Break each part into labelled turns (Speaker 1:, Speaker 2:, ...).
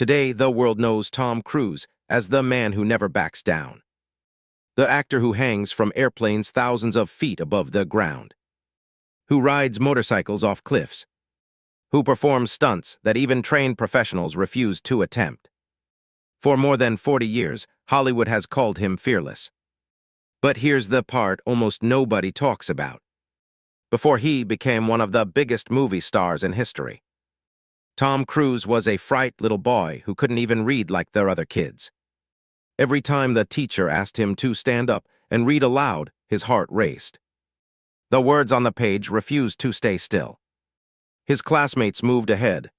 Speaker 1: Today, the world knows Tom Cruise as the man who never backs down. The actor who hangs from airplanes thousands of feet above the ground. Who rides motorcycles off cliffs. Who performs stunts that even trained professionals refuse to attempt. For more than 40 years, Hollywood has called him fearless. But here's the part almost nobody talks about. Before he became one of the biggest movie stars in history, Tom Cruise was a fright little boy who couldn't even read like their other kids. Every time the teacher asked him to stand up and read aloud, his heart raced. The words on the page refused to stay still. His classmates moved ahead.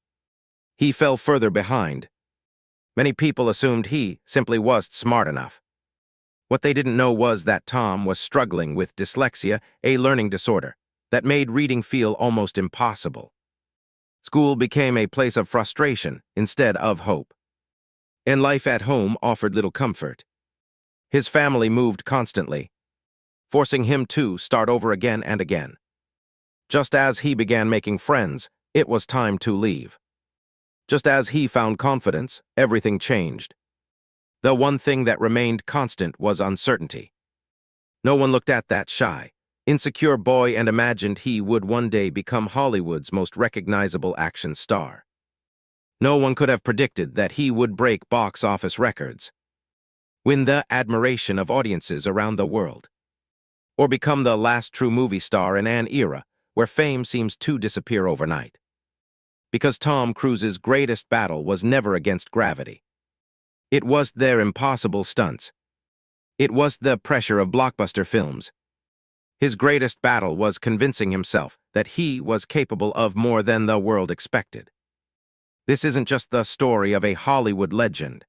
Speaker 1: He fell further behind. Many people assumed he simply wasn't smart enough. What they didn't know was that Tom was struggling with dyslexia, a learning disorder that made reading feel almost impossible. School became a place of frustration instead of hope. And life at home offered little comfort. His family moved constantly, forcing him to start over again and again. Just as he began making friends, it was time to leave. Just as he found confidence, everything changed. The one thing that remained constant was uncertainty. No one looked at that shy, insecure boy and imagined he would one day become Hollywood's most recognizable action star. No one could have predicted that he would break box office records, win the admiration of audiences around the world, or become the last true movie star in an era where fame seems to disappear overnight. Because Tom Cruise's greatest battle was never against gravity. It was their impossible stunts. It was the pressure of blockbuster films. His greatest battle was convincing himself that he was capable of more than the world expected. This isn't just the story of a Hollywood legend.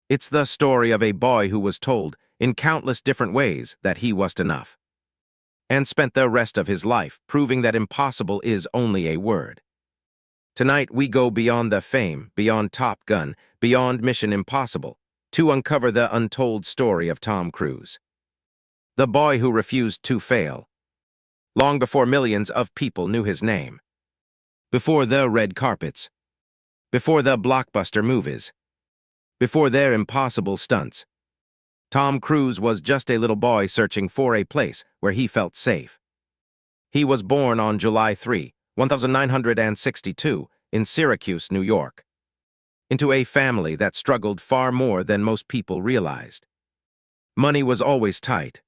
Speaker 1: It's the story of a boy who was told, in countless different ways, that he wasn't enough, and spent the rest of his life proving that impossible is only a word. Tonight we go beyond the fame, beyond Top Gun, beyond Mission Impossible, to uncover the untold story of Tom Cruise. The boy who refused to fail. Long before millions of people knew his name. Before the red carpets. Before the blockbuster movies. Before their impossible stunts. Tom Cruise was just a little boy searching for a place where he felt safe. He was born on July 3, 1962, in Syracuse, New York, into a family that struggled far more than most people realized. Money was always tight.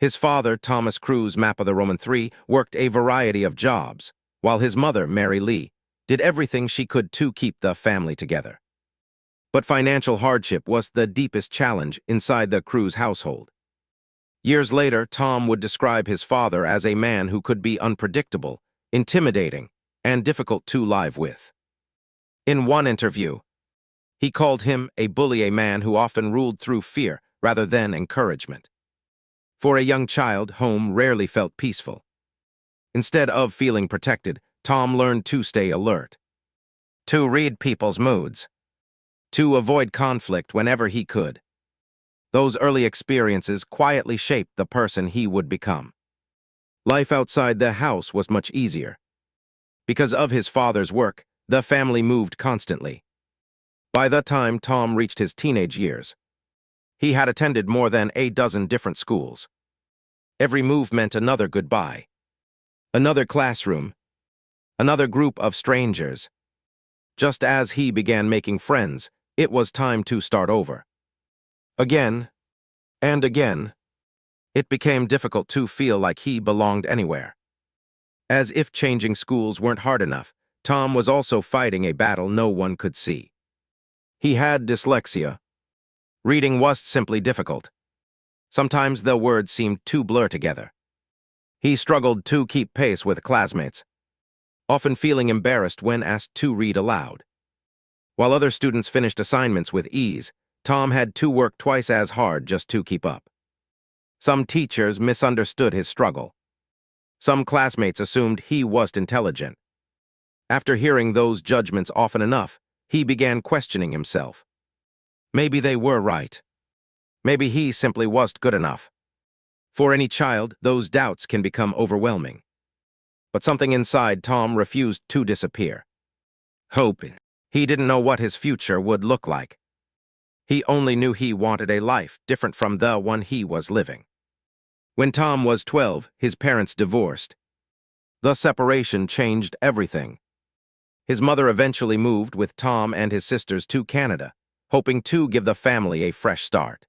Speaker 1: His father, Thomas Cruise Map of the Roman III, worked a variety of jobs, while his mother, Mary Lee, did everything she could to keep the family together. But financial hardship was the deepest challenge inside the Cruise household. Years later, Tom would describe his father as a man who could be unpredictable, intimidating, and difficult to live with. In one interview, he called him a bully, a man who often ruled through fear rather than encouragement. For a young child, home rarely felt peaceful. Instead of feeling protected, Tom learned to stay alert, to read people's moods, to avoid conflict whenever he could. Those early experiences quietly shaped the person he would become. Life outside the house was much easier. Because of his father's work, the family moved constantly. By the time Tom reached his teenage years, he had attended more than a dozen different schools. Every move meant another goodbye, another classroom, another group of strangers. Just as he began making friends, it was time to start over. Again and again, it became difficult to feel like he belonged anywhere. As if changing schools weren't hard enough, Tom was also fighting a battle no one could see. He had dyslexia. Reading was simply difficult. Sometimes the words seemed to blur together. He struggled to keep pace with classmates, often feeling embarrassed when asked to read aloud. While other students finished assignments with ease, Tom had to work twice as hard just to keep up. Some teachers misunderstood his struggle. Some classmates assumed he wasn't intelligent. After hearing those judgments often enough, he began questioning himself. Maybe they were right. Maybe he simply wasn't good enough. For any child, those doubts can become overwhelming. But something inside Tom refused to disappear. Hope. He didn't know what his future would look like. He only knew he wanted a life different from the one he was living. When Tom was 12, his parents divorced. The separation changed everything. His mother eventually moved with Tom and his sisters to Canada, hoping to give the family a fresh start.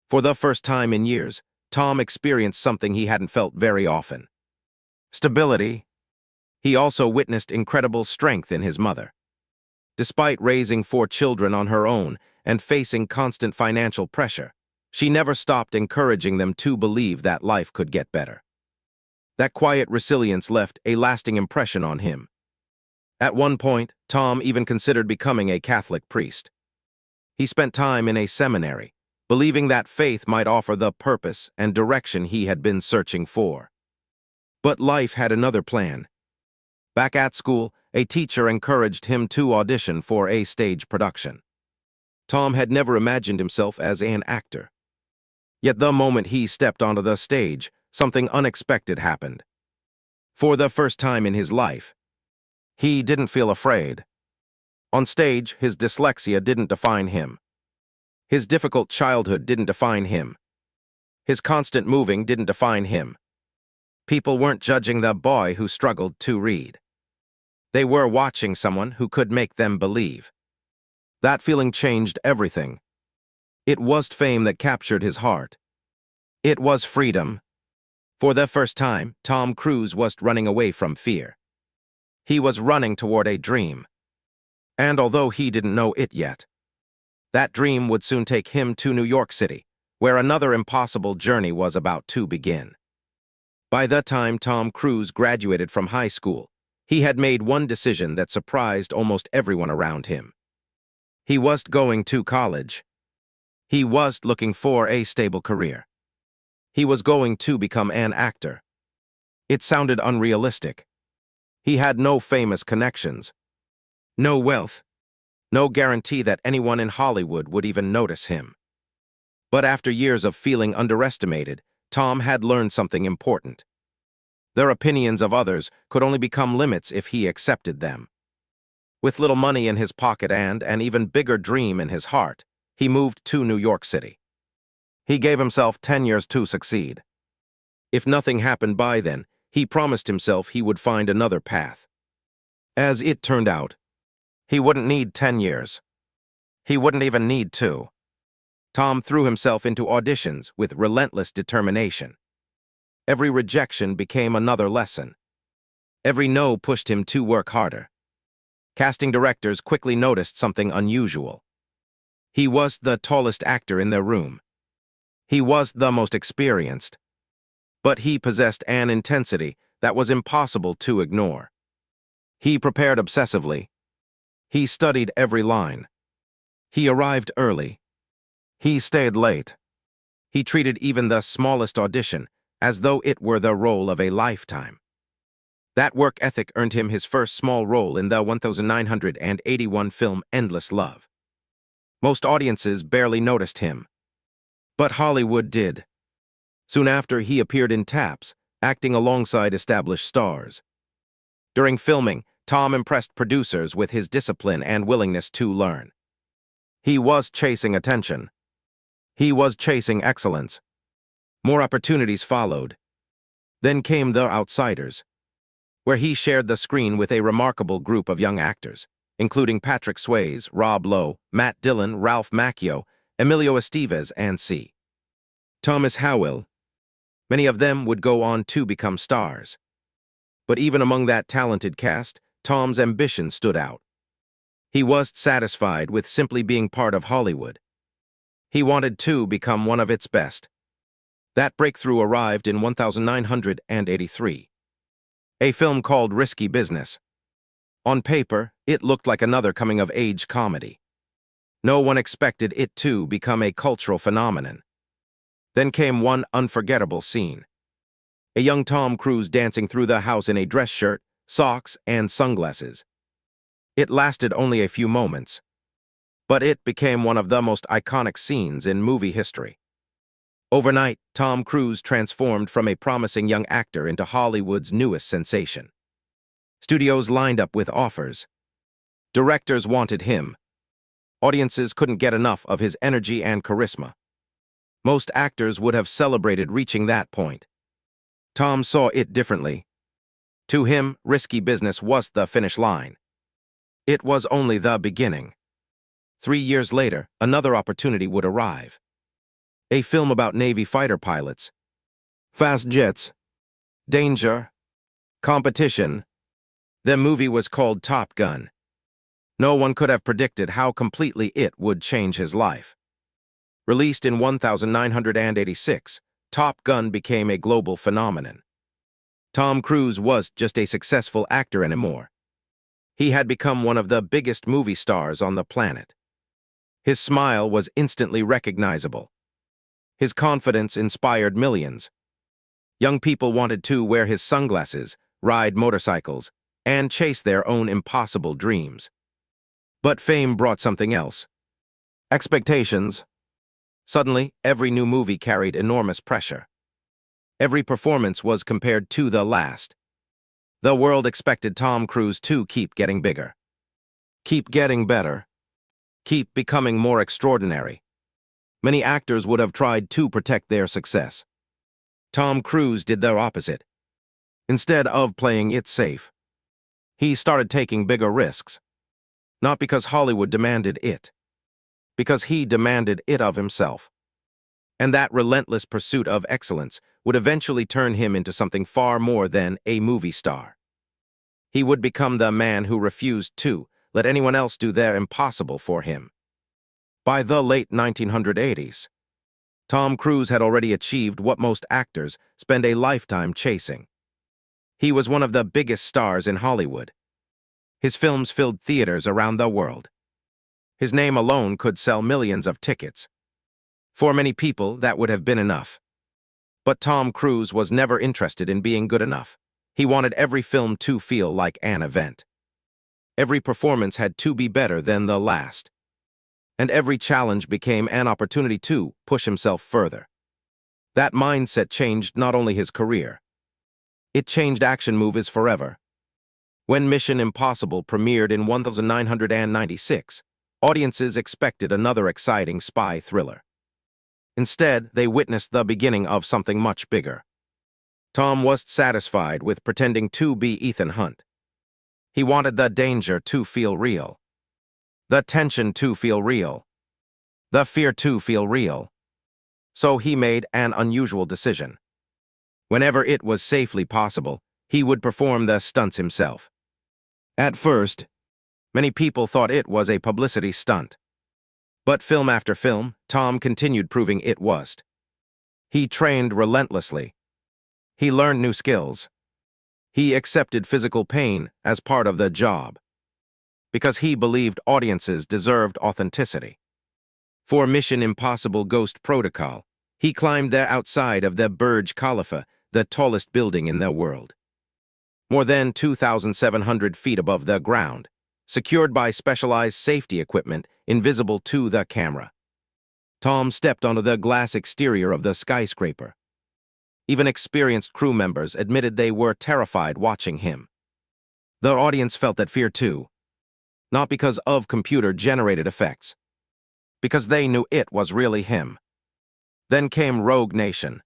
Speaker 1: For the first time in years, Tom experienced something he hadn't felt very often: stability. He also witnessed incredible strength in his mother. Despite raising 4 children on her own and facing constant financial pressure, she never stopped encouraging them to believe that life could get better. That quiet resilience left a lasting impression on him. At one point, Tom even considered becoming a Catholic priest. He spent time in a seminary, believing that faith might offer the purpose and direction he had been searching for. But life had another plan. Back at school, a teacher encouraged him to audition for a stage production. Tom had never imagined himself as an actor. Yet the moment he stepped onto the stage, something unexpected happened. For the first time in his life, he didn't feel afraid. On stage, his dyslexia didn't define him. His difficult childhood didn't define him. His constant moving didn't define him. People weren't judging the boy who struggled to read. They were watching someone who could make them believe. That feeling changed everything. It was fame that captured his heart. It was freedom. For the first time, Tom Cruise was running away from fear. He was running toward a dream. And although he didn't know it yet, that dream would soon take him to New York City, where another impossible journey was about to begin. By the time Tom Cruise graduated from high school, he had made one decision that surprised almost everyone around him. He wasn't going to college. He was looking for a stable career. He was going to become an actor. It sounded unrealistic. He had no famous connections, no wealth, no guarantee that anyone in Hollywood would even notice him. But after years of feeling underestimated, Tom had learned something important. Their opinions of others could only become limits if he accepted them. With little money in his pocket and an even bigger dream in his heart, he moved to New York City. He gave himself 10 years to succeed. If nothing happened by then, he promised himself he would find another path. As it turned out, he wouldn't need 10 years. He wouldn't even need 2. Tom threw himself into auditions with relentless determination. Every rejection became another lesson. Every no pushed him to work harder. Casting directors quickly noticed something unusual. He was the tallest actor in their room. He was the most experienced. But he possessed an intensity that was impossible to ignore. He prepared obsessively. He studied every line. He arrived early. He stayed late. He treated even the smallest audition as though it were the role of a lifetime. That work ethic earned him his first small role in the 1981 film Endless Love. Most audiences barely noticed him. But Hollywood did. Soon after, he appeared in Taps, acting alongside established stars. During filming, Tom impressed producers with his discipline and willingness to learn. He was chasing attention. He was chasing excellence. More opportunities followed. Then came The Outsiders, where he shared the screen with a remarkable group of young actors, including Patrick Swayze, Rob Lowe, Matt Dillon, Ralph Macchio, Emilio Estevez, and C. Thomas Howell. Many of them would go on to become stars. But even among that talented cast, Tom's ambition stood out. He wasn't satisfied with simply being part of Hollywood. He wanted to become one of its best. That breakthrough arrived in 1983. A film called Risky Business. On paper, it looked like another coming-of-age comedy. No one expected it to become a cultural phenomenon. Then came one unforgettable scene. A young Tom Cruise dancing through the house in a dress shirt, socks, and sunglasses. It lasted only a few moments, but it became one of the most iconic scenes in movie history. Overnight, Tom Cruise transformed from a promising young actor into Hollywood's newest sensation. Studios lined up with offers. Directors wanted him. Audiences couldn't get enough of his energy and charisma. Most actors would have celebrated reaching that point. Tom saw it differently. To him, risky business was the finish line. It was only the beginning. 3 years later, another opportunity would arrive. A film about Navy fighter pilots. Fast jets. Danger. Competition. The movie was called Top Gun. No one could have predicted how completely it would change his life. Released in 1986, Top Gun became a global phenomenon. Tom Cruise was just a successful actor anymore. He had become one of the biggest movie stars on the planet. His smile was instantly recognizable. His confidence inspired millions. Young people wanted to wear his sunglasses, ride motorcycles, and chase their own impossible dreams. But fame brought something else. Expectations. Suddenly, every new movie carried enormous pressure. Every performance was compared to the last. The world expected Tom Cruise to keep getting bigger, keep getting better, keep becoming more extraordinary. Many actors would have tried to protect their success. Tom Cruise did the opposite. Instead of playing it safe, he started taking bigger risks. Not because Hollywood demanded it, because he demanded it of himself. And that relentless pursuit of excellence would eventually turn him into something far more than a movie star. He would become the man who refused to let anyone else do their impossible for him. By the late 1980s, Tom Cruise had already achieved what most actors spend a lifetime chasing. He was one of the biggest stars in Hollywood. His films filled theaters around the world. His name alone could sell millions of tickets. For many people, that would have been enough. But Tom Cruise was never interested in being good enough. He wanted every film to feel like an event. Every performance had to be better than the last. And every challenge became an opportunity to push himself further. That mindset changed not only his career. It changed action movies forever. When Mission Impossible premiered in 1996, audiences expected another exciting spy thriller. Instead, they witnessed the beginning of something much bigger. Tom wasn't satisfied with pretending to be Ethan Hunt. He wanted the danger to feel real, the tension to feel real, the fear to feel real. So he made an unusual decision. Whenever it was safely possible, he would perform the stunts himself. At first, many people thought it was a publicity stunt. But film after film, Tom continued proving it wasn't. He trained relentlessly. He learned new skills. He accepted physical pain as part of the job. Because he believed audiences deserved authenticity. For Mission Impossible Ghost Protocol, he climbed the outside of the Burj Khalifa, the tallest building in the world. More than 2,700 feet above the ground, secured by specialized safety equipment invisible to the camera. Tom stepped onto the glass exterior of the skyscraper. Even experienced crew members admitted they were terrified watching him. The audience felt that fear too, not because of computer-generated effects, because they knew it was really him. Then came Rogue Nation.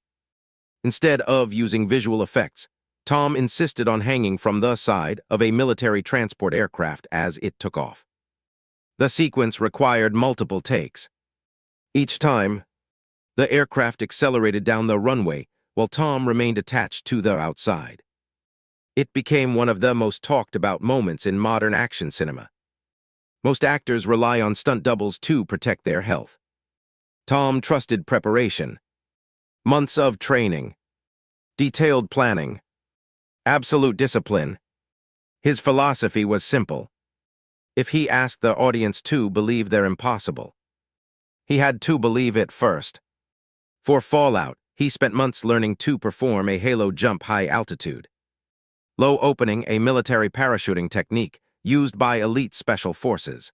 Speaker 1: Instead of using visual effects, Tom insisted on hanging from the side of a military transport aircraft as it took off. The sequence required multiple takes. Each time, the aircraft accelerated down the runway while Tom remained attached to the outside. It became one of the most talked about moments in modern action cinema. Most actors rely on stunt doubles to protect their health. Tom trusted preparation, months of training, detailed planning, absolute discipline. His philosophy was simple. If he asked the audience to believe they're impossible, he had to believe it first. For Fallout, he spent months learning to perform a halo jump high altitude. Low opening, a military parachuting technique used by elite special forces.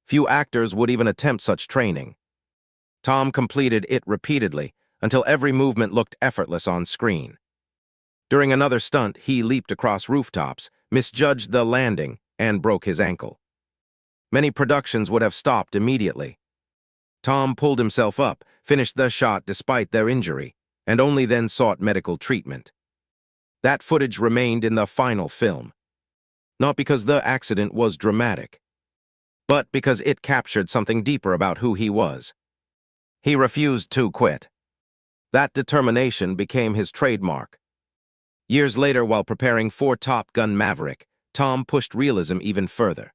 Speaker 1: Few actors would even attempt such training. Tom completed it repeatedly until every movement looked effortless on screen. During another stunt, he leaped across rooftops, misjudged the landing, and broke his ankle. Many productions would have stopped immediately. Tom pulled himself up, finished the shot despite their injury, and only then sought medical treatment. That footage remained in the final film, not because the accident was dramatic, but because it captured something deeper about who he was. He refused to quit. That determination became his trademark. Years later, while preparing for Top Gun Maverick, Tom pushed realism even further.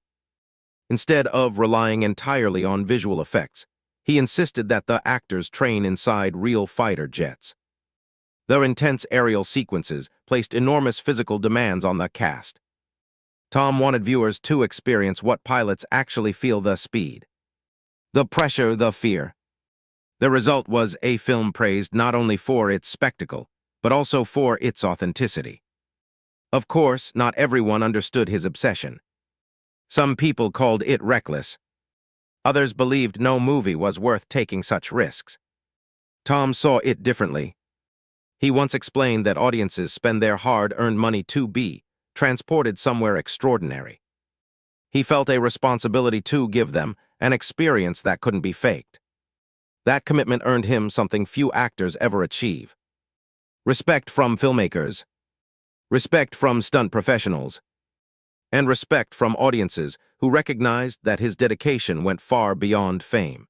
Speaker 1: Instead of relying entirely on visual effects, he insisted that the actors train inside real fighter jets. Their intense aerial sequences placed enormous physical demands on the cast. Tom wanted viewers to experience what pilots actually feel: the speed, the pressure, the fear. The result was a film praised not only for its spectacle, but also for its authenticity. Of course, not everyone understood his obsession. Some people called it reckless. Others believed no movie was worth taking such risks. Tom saw it differently. He once explained that audiences spend their hard-earned money to be transported somewhere extraordinary. He felt a responsibility to give them an experience that couldn't be faked. That commitment earned him something few actors ever achieve: respect from filmmakers, respect from stunt professionals, and respect from audiences who recognized that his dedication went far beyond fame.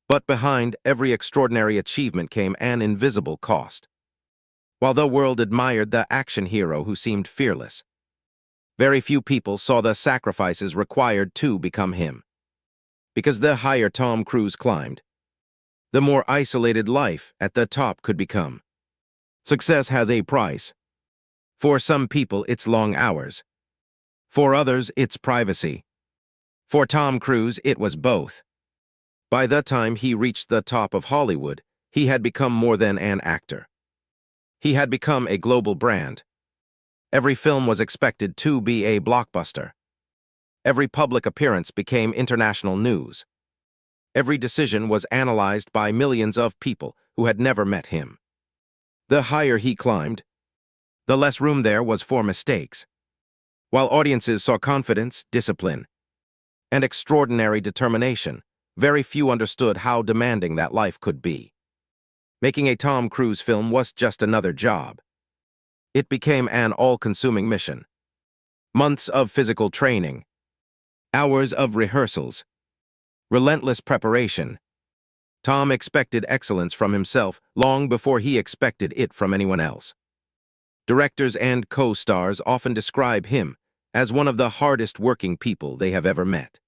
Speaker 1: But behind every extraordinary achievement came an invisible cost. While the world admired the action hero who seemed fearless, very few people saw the sacrifices required to become him. Because the higher Tom Cruise climbed, the more isolated life at the top could become. Success has a price. For some people, it's long hours. For others, it's privacy. For Tom Cruise, it was both. By the time he reached the top of Hollywood, he had become more than an actor. He had become a global brand. Every film was expected to be a blockbuster. Every public appearance became international news. Every decision was analyzed by millions of people who had never met him. The higher he climbed, the less room there was for mistakes. While audiences saw confidence, discipline, and extraordinary determination, very few understood how demanding that life could be. Making a Tom Cruise film was just another job. It became an all-consuming mission. Months of physical training, hours of rehearsals, relentless preparation. Tom expected excellence from himself long before he expected it from anyone else. Directors and co-stars often describe him as one of the hardest working people they have ever met.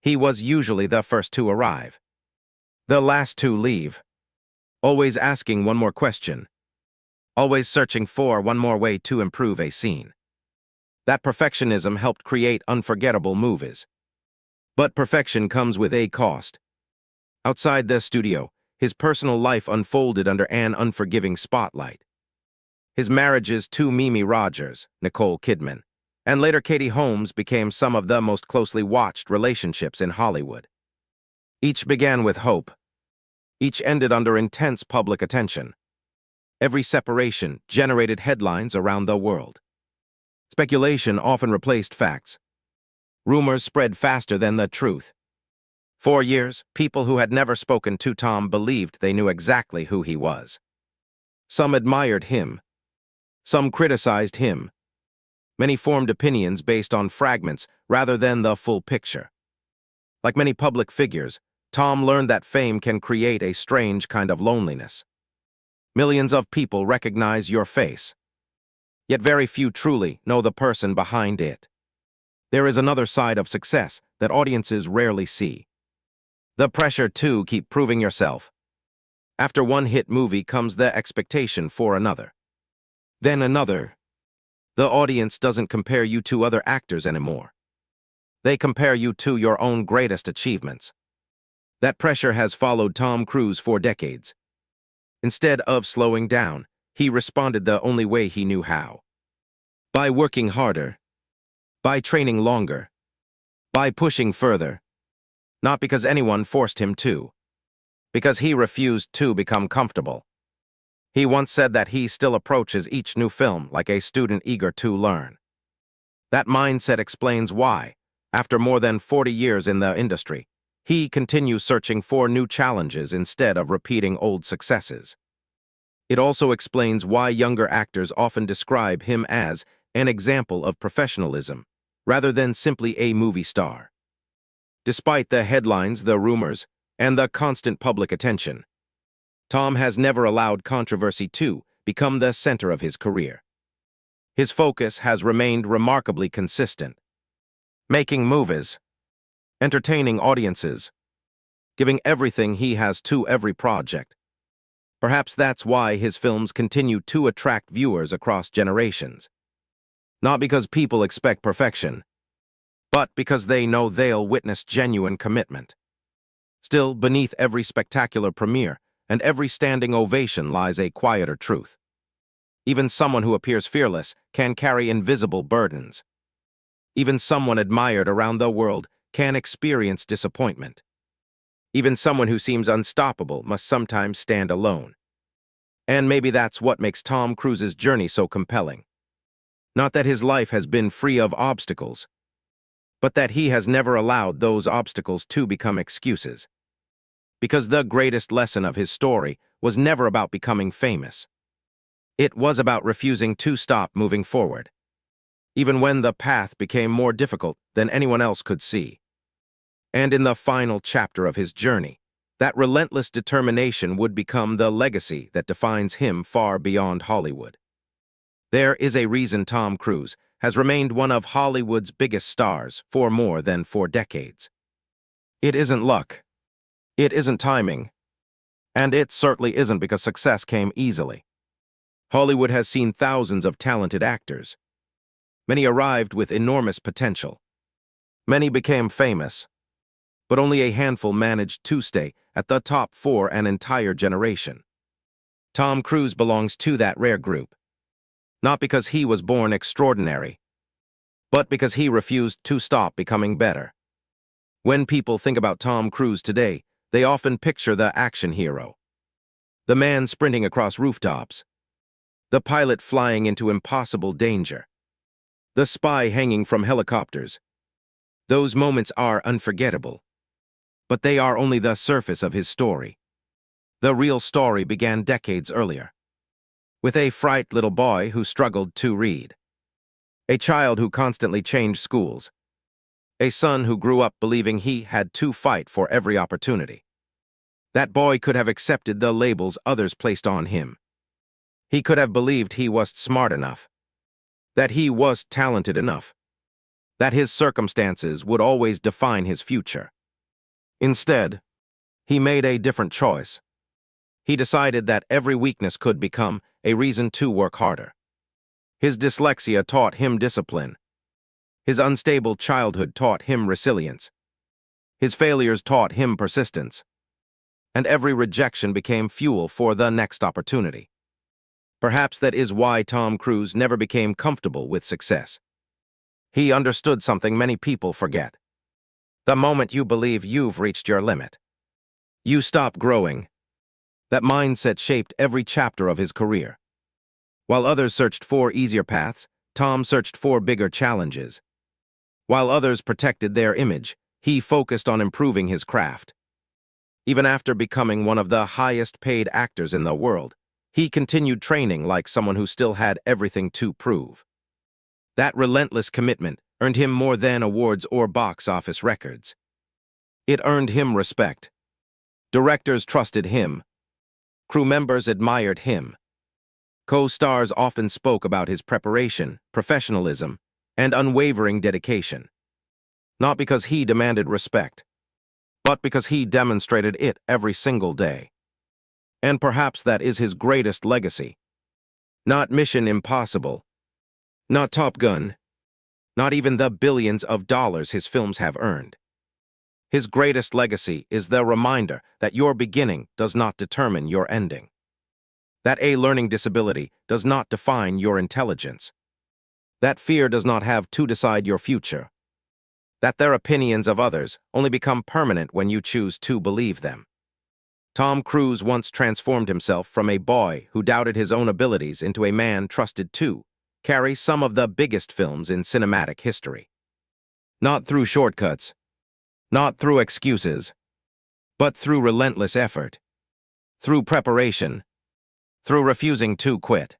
Speaker 1: He was usually the first to arrive, the last to leave, always asking one more question, always searching for one more way to improve a scene. That perfectionism helped create unforgettable movies. But perfection comes with a cost. Outside the studio, his personal life unfolded under an unforgiving spotlight. His marriages to Mimi Rogers, Nicole Kidman, and later Katie Holmes became some of the most closely watched relationships in Hollywood. Each began with hope. Each ended under intense public attention. Every separation generated headlines around the world. Speculation often replaced facts. Rumors spread faster than the truth. For years, people who had never spoken to Tom believed they knew exactly who he was. Some admired him. Some criticized him. Many formed opinions based on fragments rather than the full picture. Like many public figures, Tom learned that fame can create a strange kind of loneliness. Millions of people recognize your face, yet very few truly know the person behind it. There is another side of success that audiences rarely see: the pressure to keep proving yourself. After one hit movie comes the expectation for another, then another. The audience doesn't compare you to other actors anymore. They compare you to your own greatest achievements. That pressure has followed Tom Cruise for decades. Instead of slowing down, he responded the only way he knew how: by working harder, by training longer, by pushing further. Not because anyone forced him to, because he refused to become comfortable. He once said that he still approaches each new film like a student eager to learn. That mindset explains why, After more than 40 years in the industry, he continues searching for new challenges instead of repeating old successes. It also explains why younger actors often describe him as an example of professionalism, rather than simply a movie star. Despite the headlines, the rumors, and the constant public attention, Tom has never allowed controversy to become the center of his career. His focus has remained remarkably consistent, making movies, entertaining audiences, giving everything he has to every project. Perhaps that's why his films continue to attract viewers across generations. Not because people expect perfection, but because they know they'll witness genuine commitment. Still, beneath every spectacular premiere and every standing ovation lies a quieter truth. Even someone who appears fearless can carry invisible burdens. Even someone admired around the world can experience disappointment. Even someone who seems unstoppable must sometimes stand alone. And maybe that's what makes Tom Cruise's journey so compelling. Not that his life has been free of obstacles, but that he has never allowed those obstacles to become excuses. Because the greatest lesson of his story was never about becoming famous. It was about refusing to stop moving forward, even when the path became more difficult than anyone else could see. And in the final chapter of his journey, that relentless determination would become the legacy that defines him far beyond Hollywood. There is a reason Tom Cruise has remained one of Hollywood's biggest stars for more than 4 decades. It isn't luck. It isn't timing. And it certainly isn't because success came easily. Hollywood has seen thousands of talented actors. Many arrived with enormous potential. Many became famous, but only a handful managed to stay at the top for an entire generation. Tom Cruise belongs to that rare group, not because he was born extraordinary, but because he refused to stop becoming better. When people think about Tom Cruise today, they often picture the action hero, the man sprinting across rooftops, the pilot flying into impossible danger, the spy hanging from helicopters. Those moments are unforgettable, but they are only the surface of his story. The real story began decades earlier, with a fright little boy who struggled to read, a child who constantly changed schools, a son who grew up believing he had to fight for every opportunity. That boy could have accepted the labels others placed on him. He could have believed he was smart enough, that he was talented enough, that his circumstances would always define his future. Instead, he made a different choice. He decided that every weakness could become a reason to work harder. His dyslexia taught him discipline. His unstable childhood taught him resilience. His failures taught him persistence. And every rejection became fuel for the next opportunity. Perhaps that is why Tom Cruise never became comfortable with success. He understood something many people forget. The moment you believe you've reached your limit, you stop growing. That mindset shaped every chapter of his career. While others searched for easier paths, Tom searched for bigger challenges. While others protected their image, he focused on improving his craft. Even after becoming one of the highest-paid actors in the world, he continued training like someone who still had everything to prove. That relentless commitment earned him more than awards or box office records. It earned him respect. Directors trusted him. Crew members admired him. Co-stars often spoke about his preparation, professionalism, and unwavering dedication. Not because he demanded respect, but because he demonstrated it every single day. And perhaps that is his greatest legacy. Not Mission Impossible, not Top Gun, not even the billions of dollars his films have earned. His greatest legacy is the reminder that your beginning does not determine your ending. That a learning disability does not define your intelligence. That fear does not have to decide your future. That their opinions of others only become permanent when you choose to believe them. Tom Cruise once transformed himself from a boy who doubted his own abilities into a man trusted to carry some of the biggest films in cinematic history. Not through shortcuts, not through excuses, but through relentless effort, through preparation, through refusing to quit.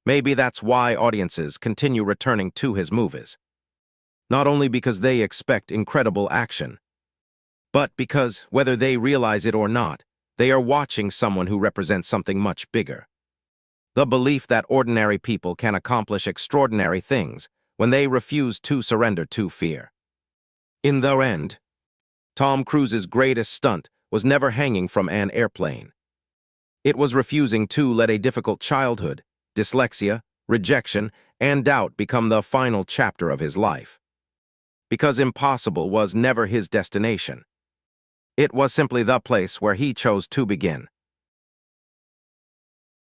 Speaker 1: Maybe that's why audiences continue returning to his movies. Not only because they expect incredible action, but because, whether they realize it or not, they are watching someone who represents something much bigger. The belief that ordinary people can accomplish extraordinary things when they refuse to surrender to fear. In the end, Tom Cruise's greatest stunt was never hanging from an airplane. It was refusing to let a difficult childhood, dyslexia, rejection, and doubt become the final chapter of his life. Because impossible was never his destination. It was simply the place where he chose to begin.